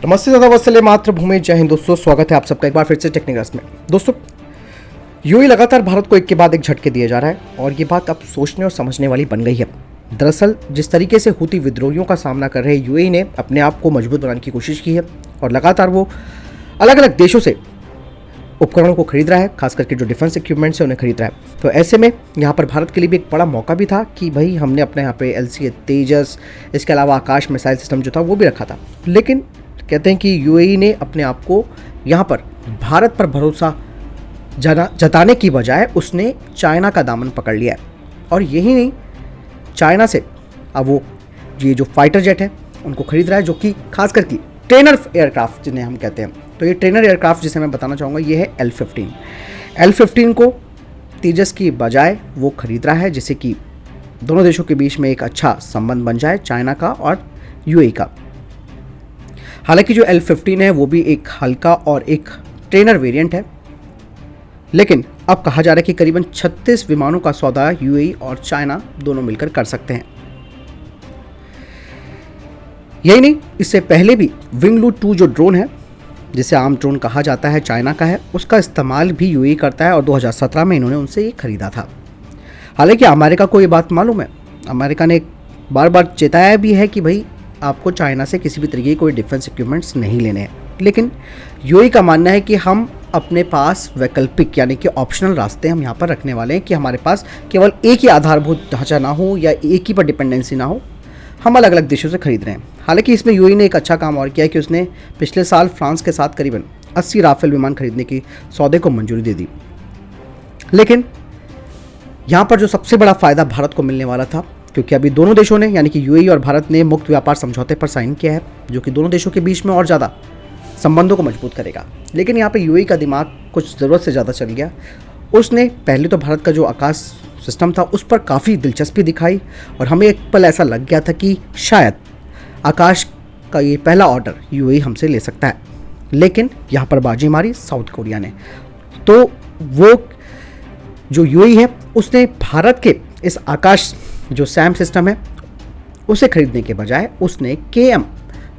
नमस्ते दादा वत्सले मातृभूमि जय हिंद दोस्तों, स्वागत है आप सबका एक बार फिर से टेक्निकल्स में। दोस्तों, यूएई लगातार भारत को एक के बाद एक झटके दिए जा रहा है और ये बात अब सोचने और समझने वाली बन गई है। दरअसल जिस तरीके से हूती विद्रोहियों का सामना कर रहे यूएई ने अपने आप को मजबूत बनाने की कोशिश की है और लगातार वो अलग अलग देशों से उपकरणों को खरीद रहा है, खास करके जो डिफेंस इक्विपमेंट्स है उन्हें खरीद रहा है। तो ऐसे में यहाँ पर भारत के लिए भी एक बड़ा मौका भी था कि भाई हमने अपने यहाँ पे LCA तेजस, इसके अलावा आकाश मिसाइल सिस्टम जो था वो भी रखा था। लेकिन कहते हैं कि यूएई ने अपने आप को यहाँ पर भारत पर भरोसा जताने की बजाय उसने चाइना का दामन पकड़ लिया है। और यही नहीं, चाइना से अब वो ये जो फाइटर जेट है उनको खरीद रहा है, जो कि खास करके ट्रेनर एयरक्राफ्ट जिन्हें हम कहते हैं। तो ये ट्रेनर एयरक्राफ्ट जिसे मैं बताना चाहूँगा ये है L-15 को तेजस की बजाय वो खरीद रहा है, जिससे कि दोनों देशों के बीच में एक अच्छा संबंध बन जाए, चाइना का और यूएई का। हालांकि जो L-15 है वो भी एक हल्का और एक ट्रेनर वेरिएंट है, लेकिन अब कहा जा रहा है कि करीबन 36 विमानों का सौदा यूएई और चाइना दोनों मिलकर कर सकते हैं। यही नहीं, इससे पहले भी विंगलू 2 जो ड्रोन है, जिसे आम ड्रोन कहा जाता है, चाइना का है, उसका इस्तेमाल भी यूएई करता है और 2017 में इन्होंने उनसे ये खरीदा था। हालांकि अमेरिका को ये बात मालूम है, अमेरिका ने बार बार चेताया भी है कि भाई आपको चाइना से किसी भी तरीके की कोई डिफेंस इक्विपमेंट्स नहीं लेने हैं। लेकिन यूएई का मानना है कि हम अपने पास वैकल्पिक यानी कि ऑप्शनल रास्ते हम यहाँ पर रखने वाले हैं कि हमारे पास केवल एक ही आधारभूत ढांचा ना हो या एक ही पर डिपेंडेंसी ना हो, हम अलग अलग देशों से खरीद रहे हैं। हालांकि इसमें यूएई ने एक अच्छा काम और किया कि उसने पिछले साल फ्रांस के साथ करीबन 80 राफेल विमान खरीदने की सौदे को मंजूरी दे दी। लेकिन यहाँ पर जो सबसे बड़ा फ़ायदा भारत को मिलने वाला था, क्योंकि अभी दोनों देशों ने यानी कि यूएई और भारत ने मुक्त व्यापार समझौते पर साइन किया है, जो कि दोनों देशों के बीच में और ज़्यादा संबंधों को मजबूत करेगा। लेकिन यहाँ पे यूएई का दिमाग कुछ ज़रूरत से ज़्यादा चल गया। उसने पहले तो भारत का जो आकाश सिस्टम था उस पर काफ़ी दिलचस्पी दिखाई और हमें एक पल ऐसा लग गया था कि शायद आकाश का ये पहला ऑर्डर यूएई हमसे ले सकता है। लेकिन यहाँ पर बाजी मारी साउथ कोरिया ने। तो वो जो यूएई है उसने भारत के इस आकाश जो सैम सिस्टम है उसे खरीदने के बजाय उसने KM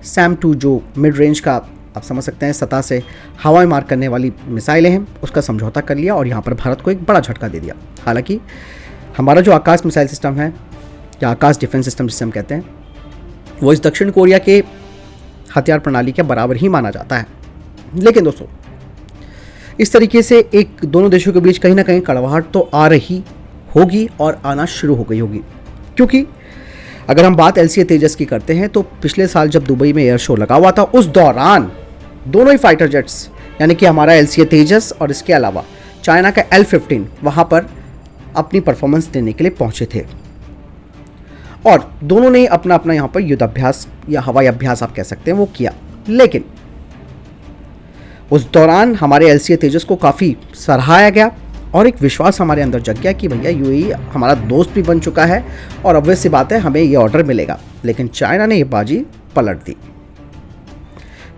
SAM-2 जो मिड रेंज का, आप समझ सकते हैं, सतह से हवा में मार करने वाली मिसाइलें हैं, उसका समझौता कर लिया और यहाँ पर भारत को एक बड़ा झटका दे दिया। हालांकि हमारा जो आकाश मिसाइल सिस्टम है या आकाश डिफेंस सिस्टम जिसे हम कहते हैं, वो इस दक्षिण कोरिया के हथियार प्रणाली के बराबर ही माना जाता है। लेकिन दोस्तों, इस तरीके से एक दोनों देशों के बीच कहीं ना कहीं कड़वाहट तो आ रही होगी और आना शुरू हो गई होगी। क्योंकि अगर हम बात LCA तेजस की करते हैं तो पिछले साल जब दुबई में एयर शो लगा हुआ था, उस दौरान दोनों ही फाइटर जेट्स यानी कि हमारा LCA तेजस और इसके अलावा चाइना का L-15 वहाँ पर अपनी परफॉर्मेंस देने के लिए पहुँचे थे और दोनों ने अपना अपना यहाँ पर युद्धाभ्यास या हवाई अभ्यास आप कह सकते हैं वो किया। लेकिन उस दौरान हमारे LCA तेजस को काफ़ी सराहाया गया और एक विश्वास हमारे अंदर जग गया कि भैया यूएई हमारा दोस्त भी बन चुका है और ऑब्वियस सी बात है हमें ये ऑर्डर मिलेगा। लेकिन चाइना ने ये बाजी पलट दी।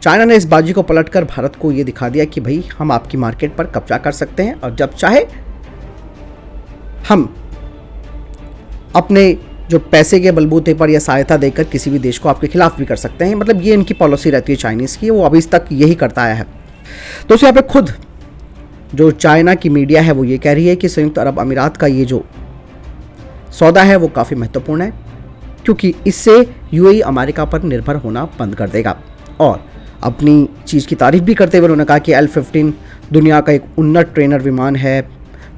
चाइना ने इस बाजी को पलटकर भारत को ये दिखा दिया कि भाई हम आपकी मार्केट पर कब्जा कर सकते हैं और जब चाहे हम अपने जो पैसे के बलबूते पर या सहायता देकर किसी भी देश को आपके खिलाफ भी कर सकते हैं। मतलब ये इनकी पॉलिसी रहती है चाइनीज़ की, वो अभी तक यही करता आया है। दोस्तों, यहाँ पे खुद जो चाइना की मीडिया है वो ये कह रही है कि संयुक्त अरब अमीरात का ये जो सौदा है वो काफ़ी महत्वपूर्ण है, क्योंकि इससे यूएई अमेरिका पर निर्भर होना बंद कर देगा। और अपनी चीज़ की तारीफ भी करते हुए उन्होंने कहा कि L-15 दुनिया का एक उन्नत ट्रेनर विमान है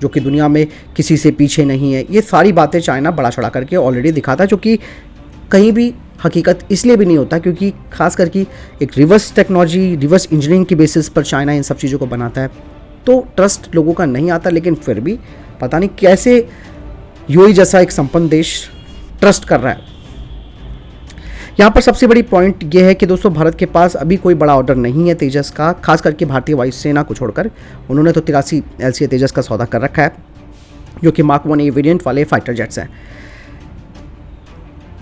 जो कि दुनिया में किसी से पीछे नहीं है। ये सारी बातें चाइना बड़ा चढ़ा करके ऑलरेडी दिखाता, जो कि कहीं भी हकीकत इसलिए भी नहीं होता क्योंकि खास करके एक रिवर्स टेक्नोलॉजी, रिवर्स इंजीनियरिंग की बेसिस पर चाइना इन सब चीज़ों को बनाता है। तो ट्रस्ट लोगों का नहीं आता, लेकिन फिर भी पता नहीं कैसे यूएई जैसा एक संपन्न देश ट्रस्ट कर रहा है। यहाँ पर सबसे बड़ी पॉइंट ये है कि दोस्तों, भारत के पास अभी कोई बड़ा ऑर्डर नहीं है तेजस का, खास करके भारतीय वायुसेना को छोड़कर। उन्होंने तो 83 LCA तेजस का सौदा कर रखा है, जो कि Mark 1A वेरिएंट वाले फाइटर जेट्स हैं।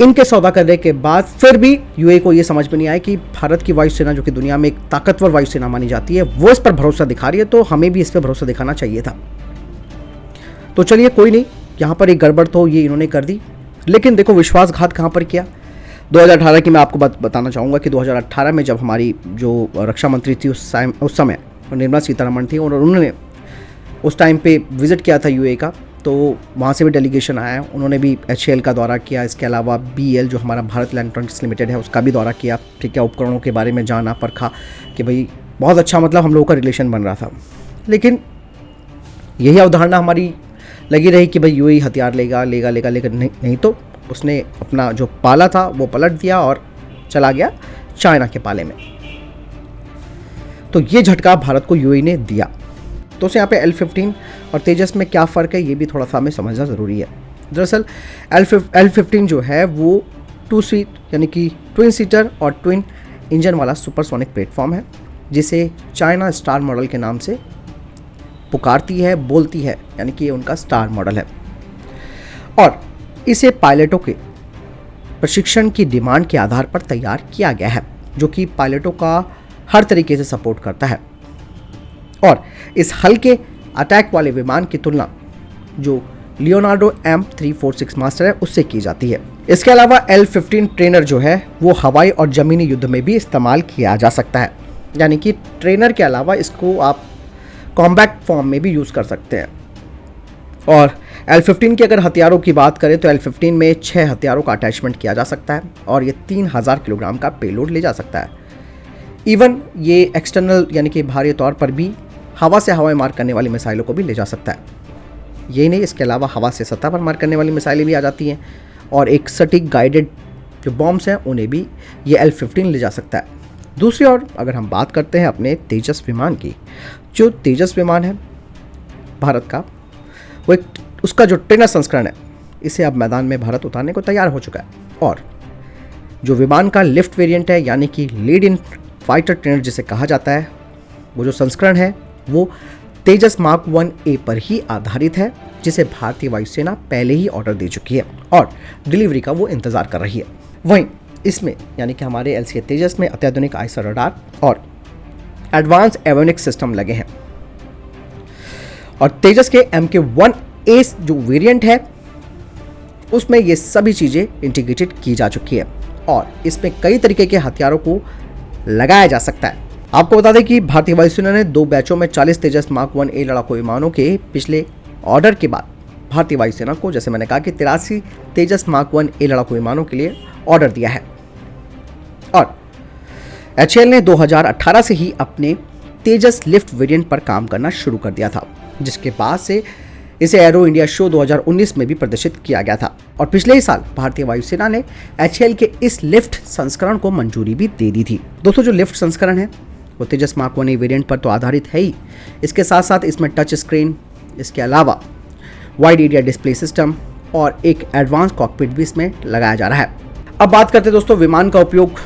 इनके सौदा करने के बाद फिर भी यूएई को ये समझ में नहीं आया कि भारत की वायुसेना, जो कि दुनिया में एक ताकतवर वायुसेना मानी जाती है, वो इस पर भरोसा दिखा रही है, तो हमें भी इस पर भरोसा दिखाना चाहिए था। तो चलिए कोई नहीं, यहाँ पर एक गड़बड़ तो ये इन्होंने कर दी। लेकिन देखो विश्वासघात कहाँ पर किया। 2018 की मैं आपको बताना चाहूँगा कि 2018 में जब हमारी जो रक्षा मंत्री थी उस समय निर्मला सीतारमण थी और उन्होंने उस टाइम पे विज़िट किया था यूएई का, तो वहाँ से भी डेलीगेशन आया, उन्होंने भी HAL का दौरा किया। इसके अलावा BEL जो हमारा भारत इलेक्ट्रॉनिक्स लिमिटेड है उसका भी दौरा किया। ठीक है, उपकरणों के बारे में जाना परखा कि भाई बहुत अच्छा मतलब हम लोगों का रिलेशन बन रहा था। लेकिन यही अवधारणा हमारी लगी रही कि भाई यूएई हथियार लेगा, लेकिन नहीं तो उसने अपना जो पाला था वो पलट दिया और चला गया चाइना के पाले में। तो ये झटका भारत को यूएई ने दिया। तो यहाँ पे L-15 और तेजस में क्या फ़र्क है ये भी थोड़ा सा हमें समझना ज़रूरी है। दरअसल L-15 जो है वो 2 सीट यानी कि ट्विन सीटर और ट्विन इंजन वाला सुपरसोनिक प्लेटफॉर्म है, जिसे चाइना स्टार मॉडल के नाम से पुकारती है, बोलती है, यानी कि ये उनका स्टार मॉडल है। और इसे पायलटों के प्रशिक्षण की डिमांड के आधार पर तैयार किया गया है, जो कि पायलटों का हर तरीके से सपोर्ट करता है। और इस हल्के अटैक वाले विमान की तुलना जो लियोनार्डो M346 मास्टर है उससे की जाती है। इसके अलावा L-15 ट्रेनर जो है वो हवाई और ज़मीनी युद्ध में भी इस्तेमाल किया जा सकता है, यानी कि ट्रेनर के अलावा इसको आप कॉम्बैट फॉर्म में भी यूज़ कर सकते हैं। और L-15 के अगर हथियारों की बात करें तो L-15 में 6 हथियारों का अटैचमेंट किया जा सकता है और ये 3000 किलोग्राम का पेलोड ले जा सकता है। इवन ये एक्सटर्नल यानी कि बाहरी तौर पर भी हवा से हवाएं मार करने वाली मिसाइलों को भी ले जा सकता है। यही नहीं, इसके अलावा हवा से सतह पर मार करने वाली मिसाइलें भी आ जाती हैं और एक सटीक गाइडेड जो बॉम्ब्स हैं उन्हें भी ये L-15 ले जा सकता है। दूसरी ओर अगर हम बात करते हैं अपने तेजस विमान की, जो तेजस विमान है भारत का, वो एक उसका जो ट्रेनर संस्करण है, इसे अब मैदान में भारत उतारने को तैयार हो चुका है। और जो विमान का लिफ्ट वेरिएंट है यानी कि लीड इन फाइटर ट्रेनर जिसे कहा जाता है, वो जो संस्करण है वो तेजस मार्क 1A पर ही आधारित है, जिसे भारतीय वायुसेना पहले ही ऑर्डर दे चुकी है और डिलीवरी का वो इंतज़ार कर रही है। वहीं इसमें यानी कि हमारे LCA तेजस में अत्याधुनिक आइसर रडार और एडवांस एवियोनिक्स सिस्टम लगे हैं। और तेजस के MK-1A जो वेरिएंट है उसमें ये सभी चीज़ें इंटीग्रेटेड की जा चुकी है और इसमें कई तरीके के हथियारों को लगाया जा सकता है। आपको बता दें कि भारतीय वायुसेना ने 2 बैचों में 40 तेजस मार्क 1A लड़ाकू विमानों के पिछले ऑर्डर के बाद भारतीय वायुसेना को, जैसे मैंने कहा, कि 83 तेजस मार्क 1A लड़ाकू विमानों के लिए ऑर्डर दिया है। और HAL ने 2018 से ही अपने तेजस लिफ्ट वेरिएंट पर काम करना शुरू कर दिया था, जिसके बाद से इसे एरो इंडिया शो 2019 में भी प्रदर्शित किया गया था। और पिछले ही साल भारतीय वायुसेना ने HAL के इस लिफ्ट संस्करण को मंजूरी भी दे दी थी। दोस्तों, जो लिफ्ट संस्करण है वो तेजस मार्क 1A वेरिएंट पर तो आधारित है ही, इसके साथ साथ इसमें टच स्क्रीन, इसके अलावा वाइड एरिया डिस्प्ले सिस्टम और एक एडवांस कॉकपिट भी इसमें लगाया जा रहा है। अब बात करते हैं दोस्तों विमान का उपयोग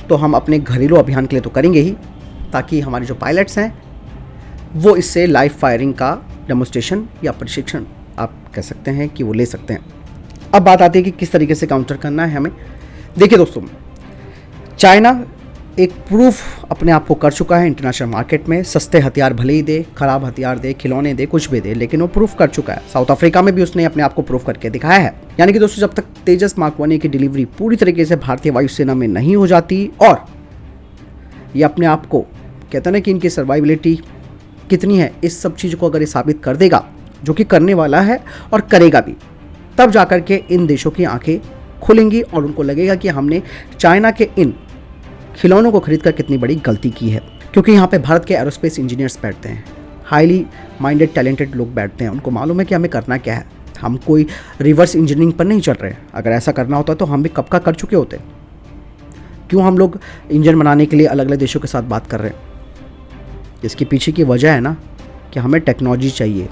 तो हम अपने घरेलू अभियान के लिए तो करेंगे ही, ताकि हमारे जो पायलट्स हैं वो इससे लाइव फायरिंग का डेमोन्स्ट्रेशन या प्रशिक्षण आप कह सकते हैं कि वो ले सकते हैं। अब बात आती है कि किस तरीके से काउंटर करना है हमें। देखिए दोस्तों, चाइना एक प्रूफ अपने आप को कर चुका है इंटरनेशनल मार्केट में। सस्ते हथियार भले ही दे, खराब हथियार दे, खिलौने दे, कुछ भी दे, लेकिन वो प्रूफ कर चुका है। साउथ अफ्रीका में भी उसने अपने आप को प्रूफ करके दिखाया है। यानी कि दोस्तों, जब तक तेजस मार्क 1A की डिलीवरी पूरी तरीके से भारतीय वायुसेना में नहीं हो जाती और ये अपने आप को कहते हैं ना कि इनकी सर्वाइबिलिटी कितनी है, इस सब चीज़ को अगर ये साबित कर देगा, जो कि करने वाला है और करेगा भी, तब जाकर के इन देशों की आंखें खुलेंगी और उनको लगेगा कि हमने चाइना के इन खिलौनों को खरीदकर कितनी बड़ी गलती की है। क्योंकि यहाँ पे भारत के एरोस्पेस इंजीनियर्स बैठते हैं, हाईली माइंडेड टैलेंटेड लोग बैठते हैं, उनको मालूम है कि हमें करना क्या है। हम कोई रिवर्स इंजीनियरिंग पर नहीं चल रहे हैं। अगर ऐसा करना होता तो हम भी कब का कर चुके होते। क्यों हम लोग इंजन बनाने के लिए अलग अलग देशों के साथ बात कर रहे हैं? इसके पीछे की वजह है ना कि हमें टेक्नोलॉजी चाहिए,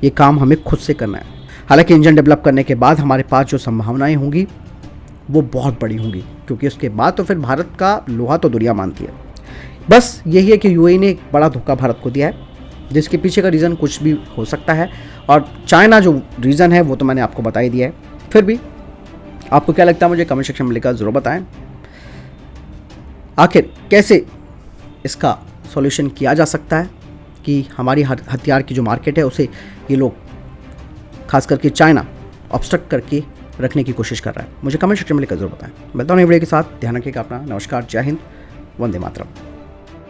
ये काम हमें खुद से करना है। हालांकि इंजन डेवलप करने के बाद हमारे पास जो संभावनाएं होंगी वो बहुत बड़ी होंगी, क्योंकि उसके बाद तो फिर भारत का लोहा तो दुनिया मानती है। बस यही है कि यूएई ने एक बड़ा धोखा भारत को दिया है, जिसके पीछे का रीज़न कुछ भी हो सकता है। और चाइना जो रीज़न है वो तो मैंने आपको बता ही दिया है। फिर भी आपको क्या लगता है मुझे कमेंट सेक्शन में लिखकर ज़रूर बताएं। आखिर कैसे इसका सॉल्यूशन किया जा सकता है कि हमारी हथियार की जो मार्केट है उसे ये लोग खास करके चाइना ऑब्स्ट्रक्ट करके रखने की कोशिश कर रहा है। मुझे कमेंट सेक्शन में लिखकर जरूर बताएं। मिलता हूँ नई वीडियो के साथ। ध्यान रखिएगा अपना। नमस्कार, जय हिंद, वंदे मातरम।